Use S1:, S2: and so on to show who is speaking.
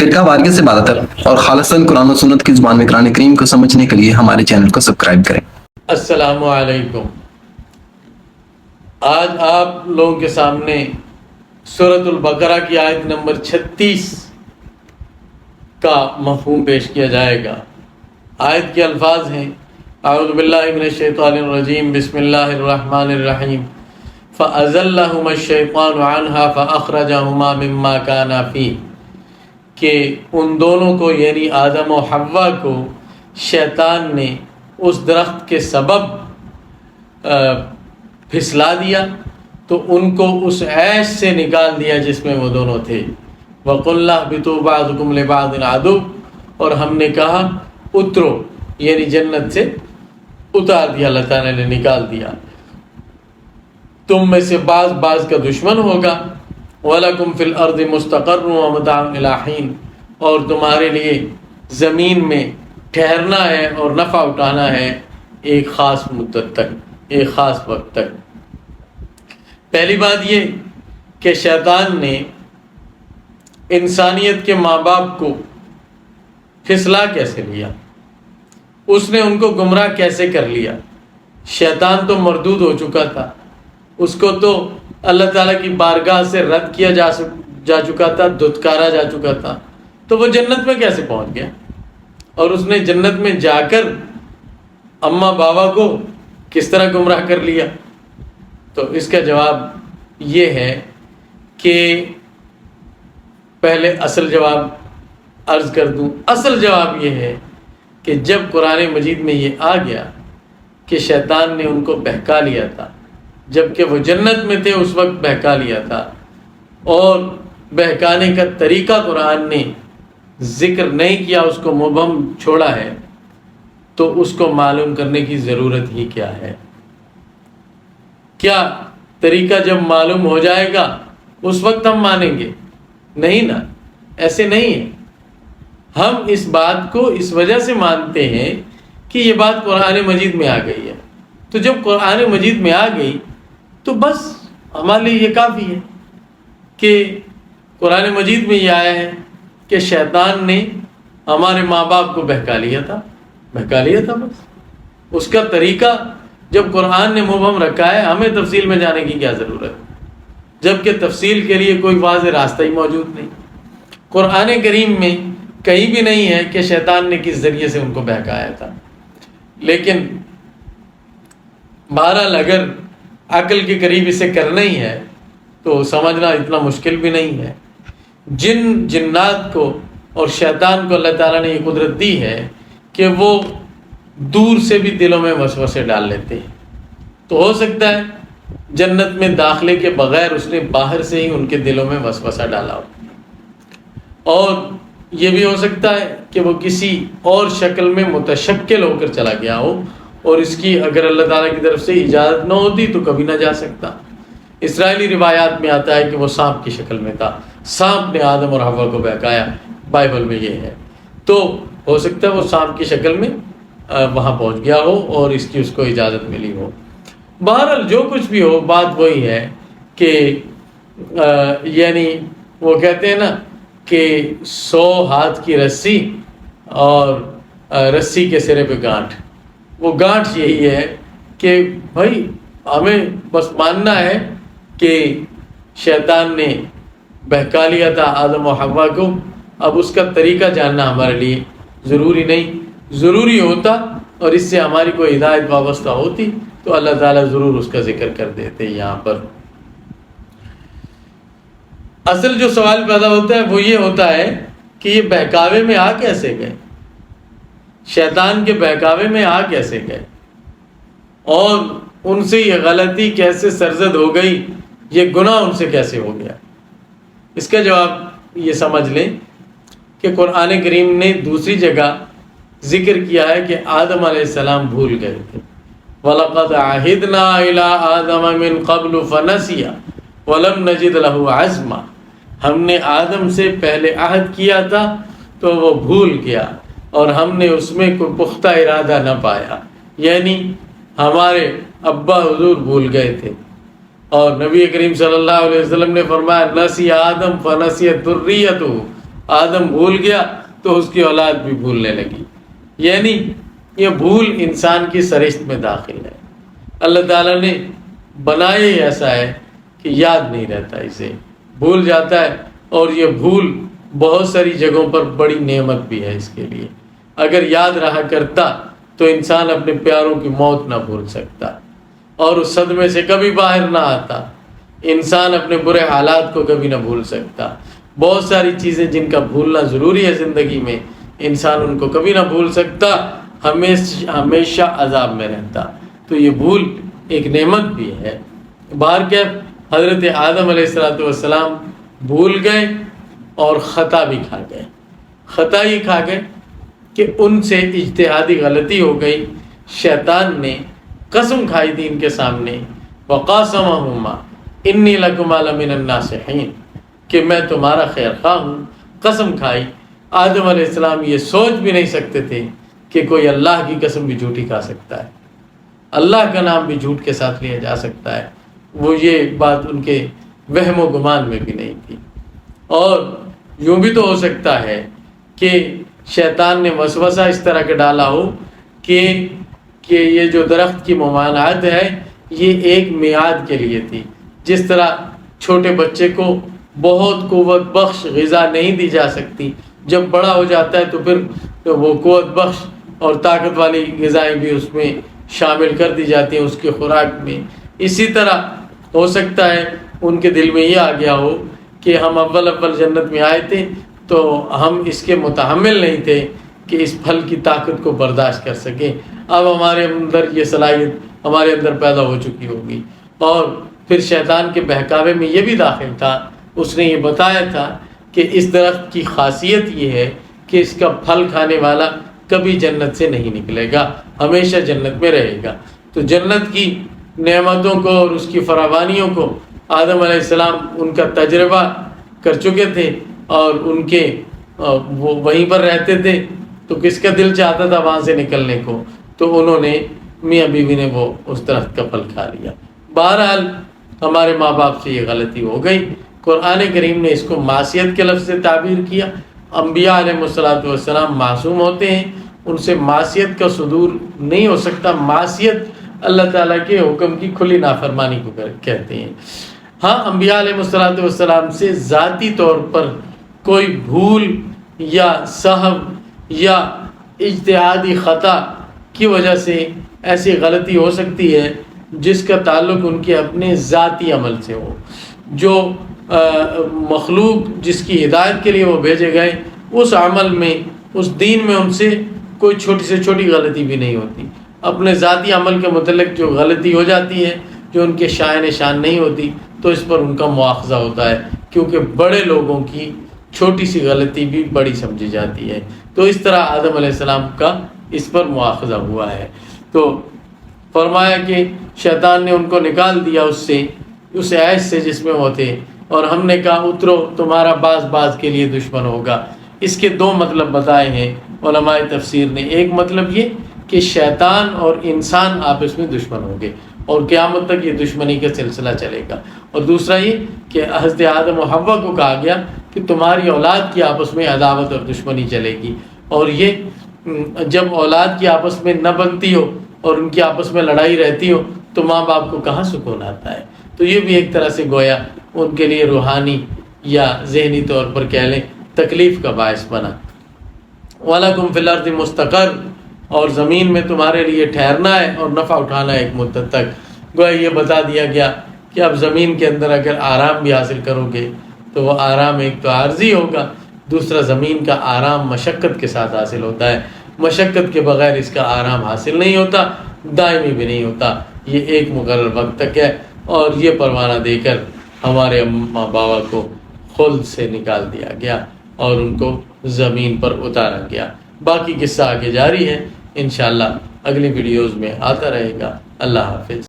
S1: فرقہ واریت سے بالاتر اور خالصاً قرآن و سنت کی زبان میں قرآن کریم کو سمجھنے کے لیے ہمارے چینل کو سبسکرائب کریں۔
S2: السلام علیکم۔ آج آپ لوگوں کے سامنے سورۃ البقرہ کی آیت نمبر 36 کا مفہوم پیش کیا جائے گا۔ آیت کے الفاظ ہیں: اعوذ باللہ من الشیطان الرجیم، بسم اللہ الرحمن الرحیم، فَأَزَلَّهُمَا الشَّيْطَانُ عَنْهَا فَأَخْرَجَهُمَا مِمَّا كَانَا فِيهِ، کہ ان دونوں کو یعنی آدم و حوا کو شیطان نے اس درخت کے سبب پھسلا دیا تو ان کو اس عیش سے نکال دیا جس میں وہ دونوں تھے۔ وَقُلْنَا اهْبِطُوا بَعْضُكُمْ لِبَعْضٍ عَدُوٌّ، اور ہم نے کہا اترو، یعنی جنت سے اتار دیا، اللہ تعالیٰ نے نکال دیا، تم میں سے بعض کا دشمن ہوگا۔ وَلَكُمْ فِي الْأَرْضِ مُسْتَقَرٌّ وَمَتَاعٌ إِلَىٰ حِينٍ، اور تمہارے لیے زمین میں ٹھہرنا ہے اور نفع اٹھانا ہے ایک خاص مدت تک، ایک خاص وقت تک۔ پہلی بات یہ کہ شیطان نے انسانیت کے ماں باپ کو پھسلا کیسے لیا، اس نے ان کو گمراہ کیسے کر لیا۔ شیطان تو مردود ہو چکا تھا، اس کو تو اللہ تعالیٰ کی بارگاہ سے رد کیا جا چکا تھا، دھتکارا جا چکا تھا، تو وہ جنت میں کیسے پہنچ گیا؟ اور اس نے جنت میں جا کر اماں بابا کو کس طرح گمراہ کر لیا؟ تو اس کا جواب یہ ہے کہ پہلے اصل جواب عرض کر دوں۔ اصل جواب یہ ہے کہ جب قرآن مجید میں یہ آ گیا کہ شیطان نے ان کو بہکا لیا تھا، جب کہ وہ جنت میں تھے اس وقت بہکا لیا تھا، اور بہکانے کا طریقہ قرآن نے ذکر نہیں کیا، اس کو مبہم چھوڑا ہے، تو اس کو معلوم کرنے کی ضرورت ہی کیا ہے؟ کیا طریقہ جب معلوم ہو جائے گا اس وقت ہم مانیں گے؟ نہیں نا، ایسے نہیں ہے۔ ہم اس بات کو اس وجہ سے مانتے ہیں کہ یہ بات قرآن مجید میں آ گئی ہے، تو جب قرآن مجید میں آ گئی تو بس ہمارے لیے یہ کافی ہے کہ قرآن مجید میں یہ آیا ہے کہ شیطان نے ہمارے ماں باپ کو بہکا لیا تھا بس۔ اس کا طریقہ جب قرآن نے مبہم رکھا ہے، ہمیں تفصیل میں جانے کی کیا ضرورت، جبکہ تفصیل کے لیے کوئی واضح راستہ ہی موجود نہیں۔ قرآن کریم میں کہیں بھی نہیں ہے کہ شیطان نے کس ذریعے سے ان کو بہکایا تھا، لیکن بہرحال اگر عقل کے قریب اسے کرنا ہی ہے تو سمجھنا اتنا مشکل بھی نہیں ہے۔ جنات کو اور شیطان کو اللہ تعالیٰ نے یہ قدرت دی ہے کہ وہ دور سے بھی دلوں میں وسوسے ڈال لیتے ہیں، تو ہو سکتا ہے جنت میں داخلے کے بغیر اس نے باہر سے ہی ان کے دلوں میں وسوسہ ڈالا ہو، اور یہ بھی ہو سکتا ہے کہ وہ کسی اور شکل میں متشکل ہو کر چلا گیا ہو، اور اس کی اگر اللہ تعالیٰ کی طرف سے اجازت نہ ہوتی تو کبھی نہ جا سکتا۔ اسرائیلی روایات میں آتا ہے کہ وہ سانپ کی شکل میں تھا، سانپ نے آدم اور حوا کو بہکایا، بائبل میں یہ ہے، تو ہو سکتا ہے وہ سانپ کی شکل میں وہاں پہنچ گیا ہو اور اس کو اجازت ملی ہو۔ بہرحال جو کچھ بھی ہو، بات وہی ہے کہ یعنی وہ کہتے ہیں نا کہ 100 ہاتھ کی رسی اور رسی کے سرے پہ گانٹھ، وہ گانٹھ یہی ہے کہ بھائی ہمیں بس ماننا ہے کہ شیطان نے بہکا لیا تھا آدم و حوا کو، اب اس کا طریقہ جاننا ہمارے لیے ضروری نہیں۔ ضروری ہوتا اور اس سے ہماری کوئی ہدایت وابستہ ہوتی تو اللہ تعالیٰ ضرور اس کا ذکر کر دیتے۔ یہاں پر اصل جو سوال پیدا ہوتا ہے وہ یہ ہوتا ہے کہ یہ بہکاوے میں آ کیسے گئے، شیطان کے بہکاوے میں آ کیسے گئے، اور ان سے یہ غلطی کیسے سرزد ہو گئی، یہ گناہ ان سے کیسے ہو گیا؟ اس کا جواب یہ سمجھ لیں کہ قرآن کریم نے دوسری جگہ ذکر کیا ہے کہ آدم علیہ السلام بھول گئے تھے۔ وَلَقَدْ عَهِدْنَا إِلَىٰ آدَمَ مِن قَبْلُ فَنَسِيَ وَلَمْ نَجِدْ لَهُ عَزْمًا، ہم نے آدم سے پہلے عہد کیا تھا تو وہ بھول گیا اور ہم نے اس میں کوئی پختہ ارادہ نہ پایا، یعنی ہمارے ابا حضور بھول گئے تھے۔ اور نبی کریم صلی اللہ علیہ وسلم نے فرمایا نسی آدم فنسیت ذریتہ، آدم بھول گیا تو اس کی اولاد بھی بھولنے لگی، یعنی یہ بھول انسان کی سرشت میں داخل ہے۔ اللہ تعالیٰ نے بنایا ہی ایسا ہے کہ یاد نہیں رہتا، اسے بھول جاتا ہے، اور یہ بھول بہت ساری جگہوں پر بڑی نعمت بھی ہے اس کے لیے۔ اگر یاد رہا کرتا تو انسان اپنے پیاروں کی موت نہ بھول سکتا اور اس صدمے سے کبھی باہر نہ آتا، انسان اپنے برے حالات کو کبھی نہ بھول سکتا۔ بہت ساری چیزیں جن کا بھولنا ضروری ہے زندگی میں، انسان ان کو کبھی نہ بھول سکتا، ہمیشہ عذاب میں رہتا۔ تو یہ بھول ایک نعمت بھی ہے۔ باہر کے حضرت آدم علیہ السلام بھول گئے اور خطا بھی کھا گئے۔ خطا ہی کھا گئے کہ ان سے اجتہادی غلطی ہو گئی، شیطان نے قسم کھائی تھی ان کے سامنے، وقاسمہما انی لکما لمن الناصحین، کہ میں تمہارا خیر خواہ ہوں۔ قسم کھائی۔ آدم علیہ السلام یہ سوچ بھی نہیں سکتے تھے کہ کوئی اللہ کی قسم بھی جھوٹی کھا سکتا ہے، اللہ کا نام بھی جھوٹ کے ساتھ لیا جا سکتا ہے۔ وہ یہ بات ان کے وہم و گمان میں بھی نہیں تھی۔ اور یوں بھی تو ہو سکتا ہے کہ شیطان نے وسوسہ اس طرح کا ڈالا ہو کہ یہ جو درخت کی ممانعت ہے یہ ایک میعاد کے لیے تھی۔ جس طرح چھوٹے بچے کو بہت قوت بخش غذا نہیں دی جا سکتی، جب بڑا ہو جاتا ہے تو پھر وہ قوت بخش اور طاقت والی غذائیں بھی اس میں شامل کر دی جاتی ہیں اس کی خوراک میں۔ اسی طرح ہو سکتا ہے ان کے دل میں یہ آ گیا ہو کہ ہم اول جنت میں آئے تھے تو ہم اس کے متحمل نہیں تھے کہ اس پھل کی طاقت کو برداشت کر سکیں، اب ہمارے اندر یہ صلاحیت ہمارے اندر پیدا ہو چکی ہوگی۔ اور پھر شیطان کے بہکاوے میں یہ بھی داخل تھا، اس نے یہ بتایا تھا کہ اس درخت کی خاصیت یہ ہے کہ اس کا پھل کھانے والا کبھی جنت سے نہیں نکلے گا، ہمیشہ جنت میں رہے گا۔ تو جنت کی نعمتوں کو اور اس کی فراوانیوں کو آدم علیہ السلام ان کا تجربہ کر چکے تھے اور ان کے وہ وہیں پر رہتے تھے، تو کس کا دل چاہتا تھا وہاں سے نکلنے کو؟ تو انہوں نے میاں بیوی نے وہ اس درخت کا پھل کھا لیا۔ بہرحال ہمارے ماں باپ سے یہ غلطی ہو گئی۔ قرآن کریم نے اس کو معصیت کے لفظ سے تعبیر کیا۔ انبیاء علیہ السلام معصوم ہوتے ہیں، ان سے معصیت کا صدور نہیں ہو سکتا۔ معصیت اللہ تعالیٰ کے حکم کی کھلی نافرمانی کو کہتے ہیں۔ ہاں، انبیاء علیہ السلام سے ذاتی طور پر کوئی بھول یا سہو یا اجتہادی خطا کی وجہ سے ایسی غلطی ہو سکتی ہے جس کا تعلق ان کے اپنے ذاتی عمل سے ہو۔ جو مخلوق جس کی ہدایت کے لیے وہ بھیجے گئے، اس عمل میں، اس دین میں ان سے کوئی چھوٹی سے چھوٹی غلطی بھی نہیں ہوتی۔ اپنے ذاتی عمل کے متعلق جو غلطی ہو جاتی ہے، جو ان کے شائن شان نہیں ہوتی، تو اس پر ان کا مواخذہ ہوتا ہے، کیونکہ بڑے لوگوں کی چھوٹی سی غلطی بھی بڑی سمجھی جاتی ہے۔ تو اس طرح آدم علیہ السلام کا اس پر مواخذہ ہوا ہے۔ تو فرمایا کہ شیطان نے ان کو نکال دیا اس عیش سے جس میں وہ تھے، اور ہم نے کہا اترو، تمہارا باز کے لیے دشمن ہوگا۔ اس کے دو مطلب بتائے ہیں علماء تفسیر نے۔ ایک مطلب یہ کہ شیطان اور انسان آپس میں دشمن ہوں گے اور قیامت تک یہ دشمنی کا سلسلہ چلے گا، اور دوسرا یہ کہ حضرت آدم و حوا کو کہا گیا کہ تمہاری اولاد کی آپس میں عداوت اور دشمنی چلے گی، اور یہ جب اولاد کی آپس میں نہ بنتی ہو اور ان کی آپس میں لڑائی رہتی ہو تو ماں باپ کو کہاں سکون آتا ہے۔ تو یہ بھی ایک طرح سے گویا ان کے لیے روحانی یا ذہنی طور پر کہہ لیں تکلیف کا باعث بنا۔ وَلَكُمْ فِي الْأَرْضِ مُسْتَقَرٌّ، اور زمین میں تمہارے لیے ٹھہرنا ہے اور نفع اٹھانا ہے ایک مدت تک۔ گویا یہ بتا دیا گیا کہ اب زمین کے اندر اگر آرام بھی حاصل کرو گے تو وہ آرام ایک تو عارضی ہوگا، دوسرا زمین کا آرام مشقت کے ساتھ حاصل ہوتا ہے، مشقت کے بغیر اس کا آرام حاصل نہیں ہوتا، دائمی بھی نہیں ہوتا، یہ ایک مقرر وقت تک ہے۔ اور یہ پروانہ دے کر ہمارے اماں بابا کو خلد سے نکال دیا گیا اور ان کو زمین پر اتارا گیا۔ باقی قصہ آگے جاری ہے، انشاءاللہ اگلی ویڈیوز میں آتا رہے گا۔ اللہ حافظ۔